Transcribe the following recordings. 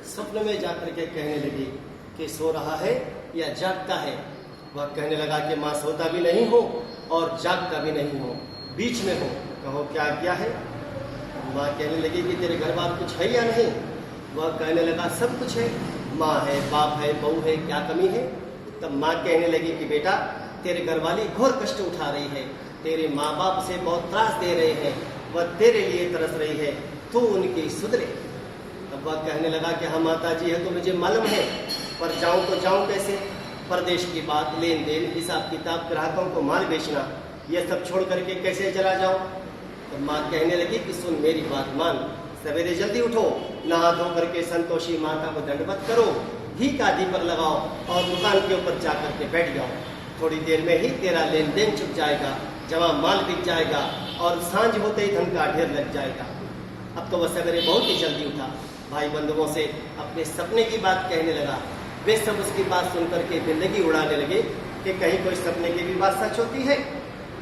स्वप्न में जाकर के कहने लगी कि सो रहा है या जागता है। वह कहने लगा कि माँ सोता भी नहीं हो और जागता भी नहीं हो, बीच में हो, कहो क्या किया है। माँ कहने लगी कि तेरे घर बार कुछ है या नहीं। वह कहने लगा सब कुछ है, माँ है, बाप है, बहू है, क्या कमी है। तब माँ कहने लगी कि बेटा तेरे घरवाली घोर कष्ट उठा रही है, तेरे माँ बाप से बहुत त्रास दे रहे हैं, वह तेरे लिए तरस रही है, तू उनकी सुधरे। तब वह कहने लगा कि हाँ माता जी है तो मुझे मालूम है, पर जाऊं तो जाऊं कैसे। परदेश की बात, लेन देन, हिसाब किताब, ग्राहकों को माल बेचना, यह सब छोड़ करके कैसे चला जाऊं। तो माँ कहने लगी कि सुन मेरी बात मान, सवेरे जल्दी उठो, नहा धो करके संतोषी माता को दंडवत करो, घी का दीपक लगाओ और दुकान के ऊपर जाकर के बैठ जाओ। थोड़ी देर में ही तेरा लेन देन छुप जाएगा, जमा माल बिक जाएगा और सांझ होते ही धन का ढेर लग जाएगा। अब तो वह सवेरे बहुत ही जल्दी उठा, भाई बंधुओं से अपने सपने की बात कहने लगा। वे सब उसकी बात सुनकर के जिंदगी उड़ाने लगे कि कहीं कोई सपने की भी बात सच होती है।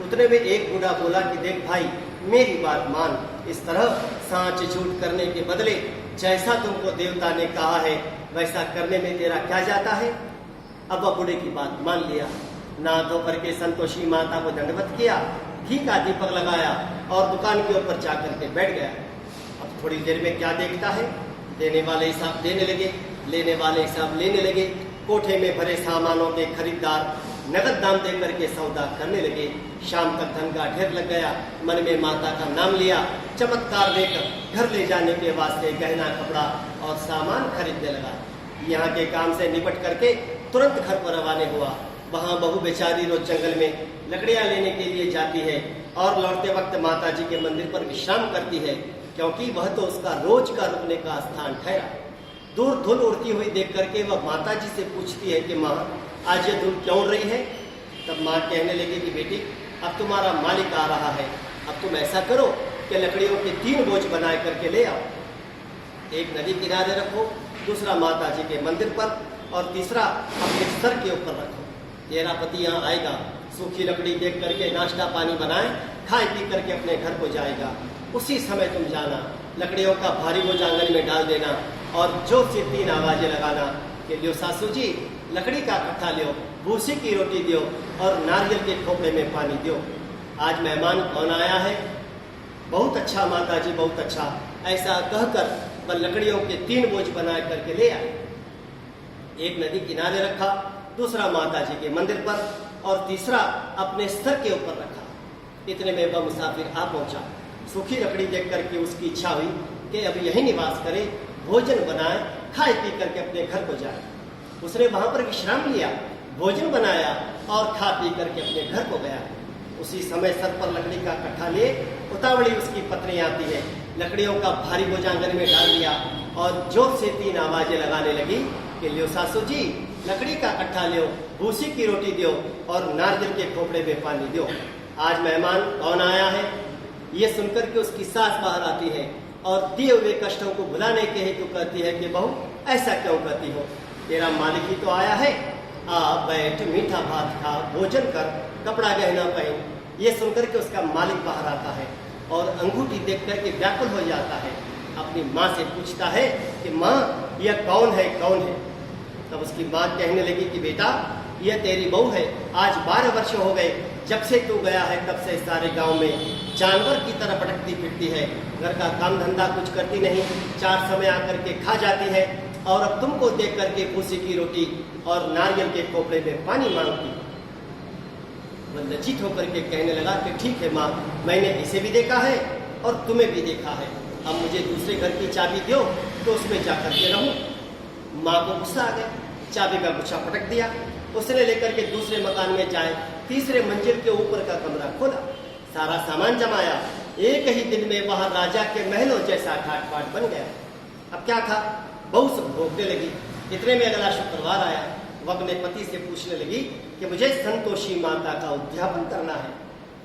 उतने में एक बूढ़ा बोला कि देख भाई मेरी बात मान, इस तरह सांच झूठ करने के बदले जैसा तुमको देवता ने कहा है वैसा करने में तेरा क्या जाता है। अब वह बूढ़े की बात मान लिया, नहा धो करके संतोषी माता को दंडवत किया, घी का दीपक लगाया और दुकान के ऊपर जाकर के बैठ गया। अब थोड़ी देर में क्या देखता है, देने वाले हिसाब देने लगे, लेने वाले हिसाब लेने लगे। कोठे में भरे सामानों के खरीदार नगद दाम दे करके सौदा करने लगे। शाम तक धन का ढेर लग गया। मन में माता का नाम लिया, चमत्कार लेकर घर ले जाने के वास्ते गहना कपड़ा और सामान खरीदने लगा। यहाँ के काम से निपट करके तुरंत घर पर रवाने हुआ। वहाँ बहू बेचारी रोज जंगल में लकड़ियाँ लेने के लिए जाती है और लौटते वक्त माता जी के मंदिर पर विश्राम करती है, क्योंकि वह तो उसका रोज का रुकने का स्थान ठहरा। दूर धूल उड़ती हुई देख करके वह माता जी से पूछती है कि माँ आज ये धूल क्यों उड़ रही है। तब माँ कहने लगी कि बेटी अब तुम्हारा मालिक आ रहा है, अब तुम ऐसा करो कि लकड़ियों के 3 बोझ बना करके ले आओ। एक नदी किनारे रखो, दूसरा माता जी के मंदिर पर और तीसरा अपने सर के ऊपर रखो। तेरा पति यहाँ आएगा, सूखी लकड़ी देख करके नाश्ता पानी बनाए, खाए पी करके अपने घर को जाएगा। उसी समय तुम जाना, लकड़ियों का भारी बोझ आंगन में डाल देना और जोर से 3 आवाजें लगाना कि लियो सासू जी लकड़ी का कट्ठा लियो, भूसी की रोटी दियो और नारियल के खोपड़े में पानी दियो। आज मेहमान कौन आया है। बहुत अच्छा माता जी, बहुत अच्छा। ऐसा कहकर वह लकड़ियों के 3 बोझ बना करके ले आए। एक नदी किनारे रखा, दूसरा माता जी के मंदिर पर और तीसरा अपने सर के ऊपर रखा। इतने में वह मुसाफिर आ पहुंचा। सूखी लकड़ी देख करके उसकी इच्छा हुई कि अब यही निवास करे, भोजन बनाए, खाए पी करके अपने घर को जाए। उसने वहां पर विश्राम लिया, भोजन बनाया और खा पी करके अपने घर को गया। उसी समय सर पर लकड़ी का कट्ठा लिए उतावली उसकी पत्नी आती है, लकड़ियों का भारी बोझ आंगन में डाल दिया और जोर से 3 आवाजें लगाने लगी कि लियो सासू जी लकड़ी का कट्ठा लियो, भूसी की रोटी दियो और नारियल के खोपड़े में पानी दियो। आज मेहमान कौन आया है। ये सुनकर के उसकी सास बाहर आती है और दिए हुए कष्टों को भुलाने के हेतु कहती है कि बहू ऐसा क्यों कहती हो, तेरा मालिक ही तो आया है, आ बैठ, मीठा भात खा, भोजन कर, कपड़ा गहना पहन। ये सुनकर के उसका मालिक बाहर आता है और अंगूठी देख करके व्याकुल हो जाता है। अपनी माँ से पूछता है कि माँ यह कौन है, कौन है। तब उसकी माँ कहने लगी कि बेटा यह तेरी बहू है। आज 12 वर्ष हो गए जब से तू गया है, तब से सारे गांव में जानवर की तरह भटकती फिरती है, घर का काम धंधा कुछ करती नहीं, 4 समय आकर के खा जाती है और अब तुमको देख करके भूसी की रोटी और नारियल के खोपड़े में पानी मांगती। वह लज्जित होकर के कहने लगा कि ठीक है माँ, मैंने इसे भी देखा है और तुम्हें भी देखा है, अब मुझे दूसरे घर की चाबी दो तो उसमें जाकर के रहूं। माँ को गुस्सा आ गया, चाबी का गुच्छा पटक दिया। उसने लेकर के दूसरे मकान में जाए, तीसरे मंजिल के ऊपर का कमरा खोला, सारा सामान जमाया। एक ही दिन में वहां राजा के महलों जैसा ठाट बाट बन गया। अब क्या था, बहू सब भोगने लगी। इतने में अगला शुक्रवार आया। वह अपने पति से पूछने लगी कि मुझे संतोषी माता का उद्यापन करना है।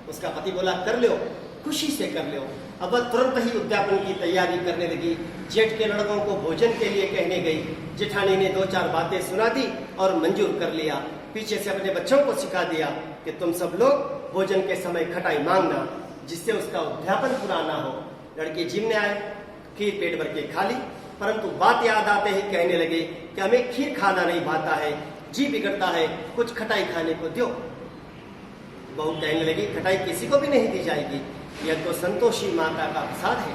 उसका पति बोला कर लो, खुशी से कर लो। अब वह तुरंत ही उद्यापन की तैयारी करने लगी। जेठ के लड़कों को भोजन के लिए कहने गई। जेठानी ने 2-4 बातें सुना दी और मंजूर कर लिया। पीछे से अपने बच्चों को सिखा दिया कि तुम सब लोग भोजन के समय खटाई मांगना, जिससे उसका उद्यापन पूरा ना हो। लड़के जिमने आए, खीर पेट भर के खा ली, परंतु बात याद आते ही कहने लगे कि हमें खीर खाना नहीं भाता है, जी बिगड़ता है, कुछ खटाई खाने को दो। बहू कहने लगी खटाई किसी को भी नहीं दी जाएगी, यह तो संतोषी माता का प्रसाद है।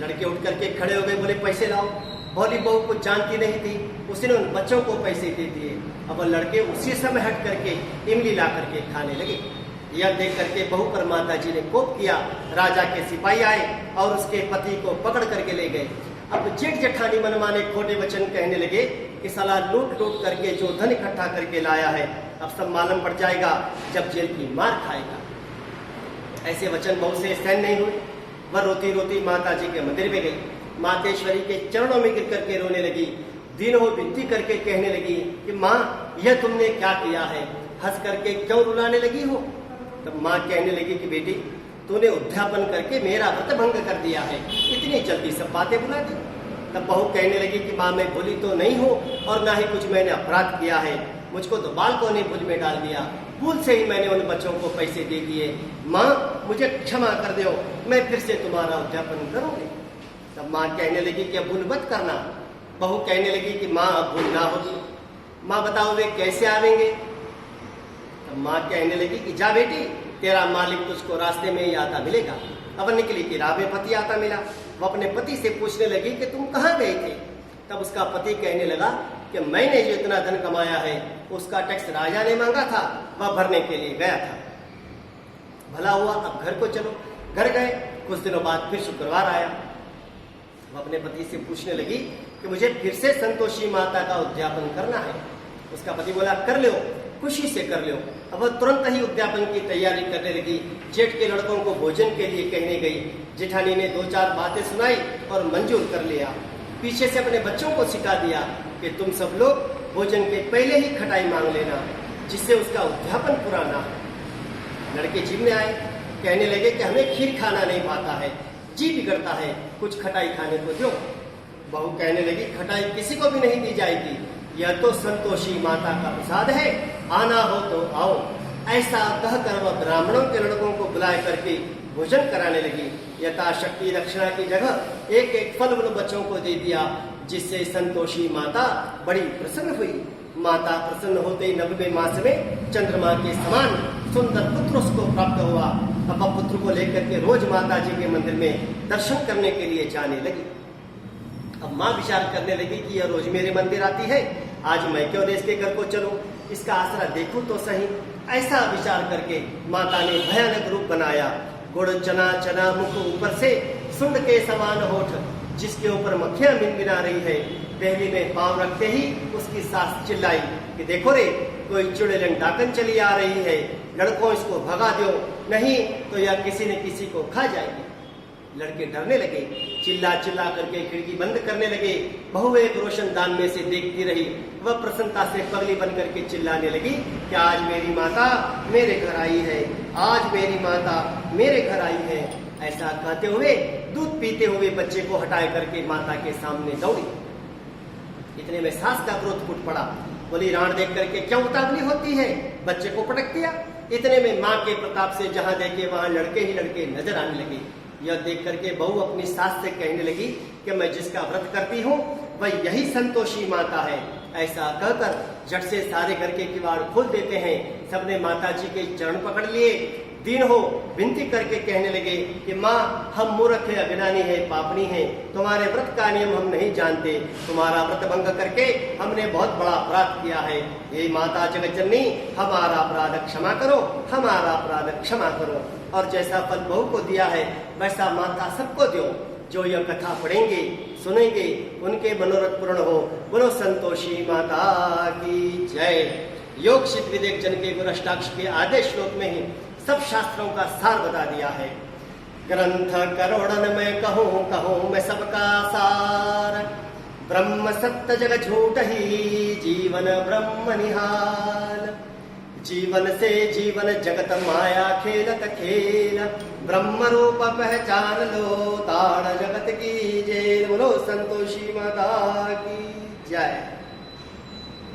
लड़के उठ करके खड़े हो गए, बोले पैसे लाओ। भोली बहू कुछ जानती नहीं थी, उसने उन बच्चों को पैसे दे दिए। अब वो लड़के उसी समय हट करके इमली ला करके खाने लगे। यह देख करके बहू पर माता जी ने कोप किया। राजा के सिपाही आए और उसके पति को पकड़ करके ले गए। अब जेठ जेठानी मनमाने खोटे वचन कहने लगे कि साला लूट लूट करके जो धन इकट्ठा करके लाया है अब सब मालूम पड़ जाएगा जब जेल की मार खाएगा। ऐसे वचन बहू से सहन नहीं हुए। वह रोती रोती माता जी के मंदिर में गई, मातेश्वरी के चरणों में गिर करके रोने लगी। दिन हो विनती करके कहने लगी कि माँ यह तुमने क्या किया है, हंस करके क्यों रुलाने लगी हो। तब माँ कहने लगी कि बेटी तूने उद्यापन करके मेरा व्रत भंग कर दिया है, इतनी जल्दी सब बातें बुला दी। तब बहू कहने लगी कि माँ मैं भूली तो नहीं हूँ और ना ही कुछ मैंने अपराध किया है, मुझको तो बालकों ने भूल में डाल दिया, भूल से ही मैंने उन बच्चों को पैसे दे दिए। माँ मुझे क्षमा कर दो, मैं फिर से तुम्हारा उद्यापन करूंगी। तब माँ कहने लगी कि अब भूल मत करना। बहू कहने लगी कि माँ अब भूल ना होगी। माँ बताओ वे कैसे आवेंगे। तब माँ कहने लगी कि जा बेटी तेरा मालिक तुझको रास्ते में ही आता मिलेगा। अब निकली कि राह में पति आता मिला। वो अपने पति से पूछने लगी कि तुम कहाँ गए थे। तब उसका पति कहने लगा कि मैंने जो इतना धन कमाया है उसका टैक्स राजा ने मांगा था, वह भरने के लिए गया था। भला हुआ अब घर को चलो। घर गए, कुछ दिनों बाद फिर शुक्रवार आया। वह अपने पति से पूछने लगी कि मुझे फिर से संतोषी माता का उद्यापन करना है। उसका पति बोला कर लो, खुशी से कर लो। अब वह तुरंत ही उद्यापन की तैयारी करने लगी। जेठ के लड़कों को भोजन के लिए कहने गई। जेठानी ने 2-4 बातें सुनाई और मंजूर कर लिया। पीछे से अपने बच्चों को सिखा दिया कि तुम सब लोग भोजन के पहले ही खटाई मांग लेना, जिससे उसका उद्यापन पूरा ना हो। लड़के जिम में आए, कहने लगे कि हमें खीर खाना नहीं पाता है, जी बिगड़ता है, कुछ खटाई खाने को दो। बहू कहने लगी खटाई किसी को भी नहीं दी जाएगी, यह तो संतोषी माता का प्रसाद है, आना हो तो आओ। ऐसा कहकर वह ब्राह्मणों के लड़कों को बुलाए करके भोजन कराने लगी। यथाशक्ति दक्षिणा की जगह एक एक फल उन बच्चों को दे दिया, जिससे संतोषी माता बड़ी प्रसन्न हुई। माता प्रसन्न होते ही 90वें मास में चंद्रमा के समान सुंदर पुत्र उसको प्राप्त हुआ। अब पुत्र को लेकर के रोज माता जी के मंदिर में दर्शन करने के लिए जाने लगी। अब माँ विचार करने लगी कि यह रोज मेरे मंदिर आती है, आज मैं क्यों देश के घर को चलूं, इसका आसरा देखूं तो सही। ऐसा विचार करके माता ने भयानक रूप बनाया। गुड़ चना चना मुख ऊपर से सुंड के समान होठ, जिसके ऊपर मक्खियां मिनमिना रही है। पहली में पांव रखते ही उसकी सास चिल्लाई कि देखो रे कोई चुड़ैल डाकन चली आ रही है, लड़कों इसको भगा दो, नहीं तो यह किसी न किसी को खा जाएगी। लड़के डरने लगे, चिल्ला चिल्ला करके खिड़की बंद करने लगे। बहू एक रोशनदान में से देखती रही। वह प्रसन्नता से पगली बन करके चिल्लाने लगी कि आज मेरी माता मेरे घर आई है, आज मेरी माता मेरे घर आई है। ऐसा कहते हुए दूध पीते हुए बच्चे को हटाए करके माता के सामने दौड़ी। इतने में सास का क्रोध फूट पड़ा। बोली राण देख करके क्यों उतावली होती है, बच्चे को पटक दिया। इतने में माँ के प्रताप से जहाँ देखे वहां लड़के ही लड़के नजर आने लगे। यह देख करके बहू अपनी सास से कहने लगी कि मैं जिसका व्रत करती हूँ वह यही संतोषी माता है। ऐसा कहकर झट से सारे घर के किवाड़ खोल देते हैं। सबने माता जी के चरण पकड़ लिए। दिन हो विनती करके कहने लगे कि माँ हम मूर्ख है, अज्ञानी है, पापनी है, तुम्हारे व्रत का नियम हम नहीं जानते, तुम्हारा व्रत भंग करके हमने बहुत बड़ा अपराध किया है। ये माता जगत जननी हमारा अपराध क्षमा करो, हमारा अपराध क्षमा करो। और जैसा फल बहू को दिया है वैसा माता सबको दो। जो यह कथा पढ़ेंगे सुनेंगे उनके मनोरथ पूर्ण हो। बोलो संतोषी माता की जय। योग सिद्ध विदेक जन के गुरष्टाक्ष के आदेश श्लोक में ही सब शास्त्रों का सार बता दिया है। ग्रंथ करोड़न में कहूँ कहूँ मैं सबका सार, ब्रह्म सत्य जग झूठ ही जीवन ब्रह्म निहाल। जीवन से जीवन जगत माया खेलत खेल, ब्रह्म रूप पहचान लो ताड़ जगत की जय। बोलो संतोषी माता की जय।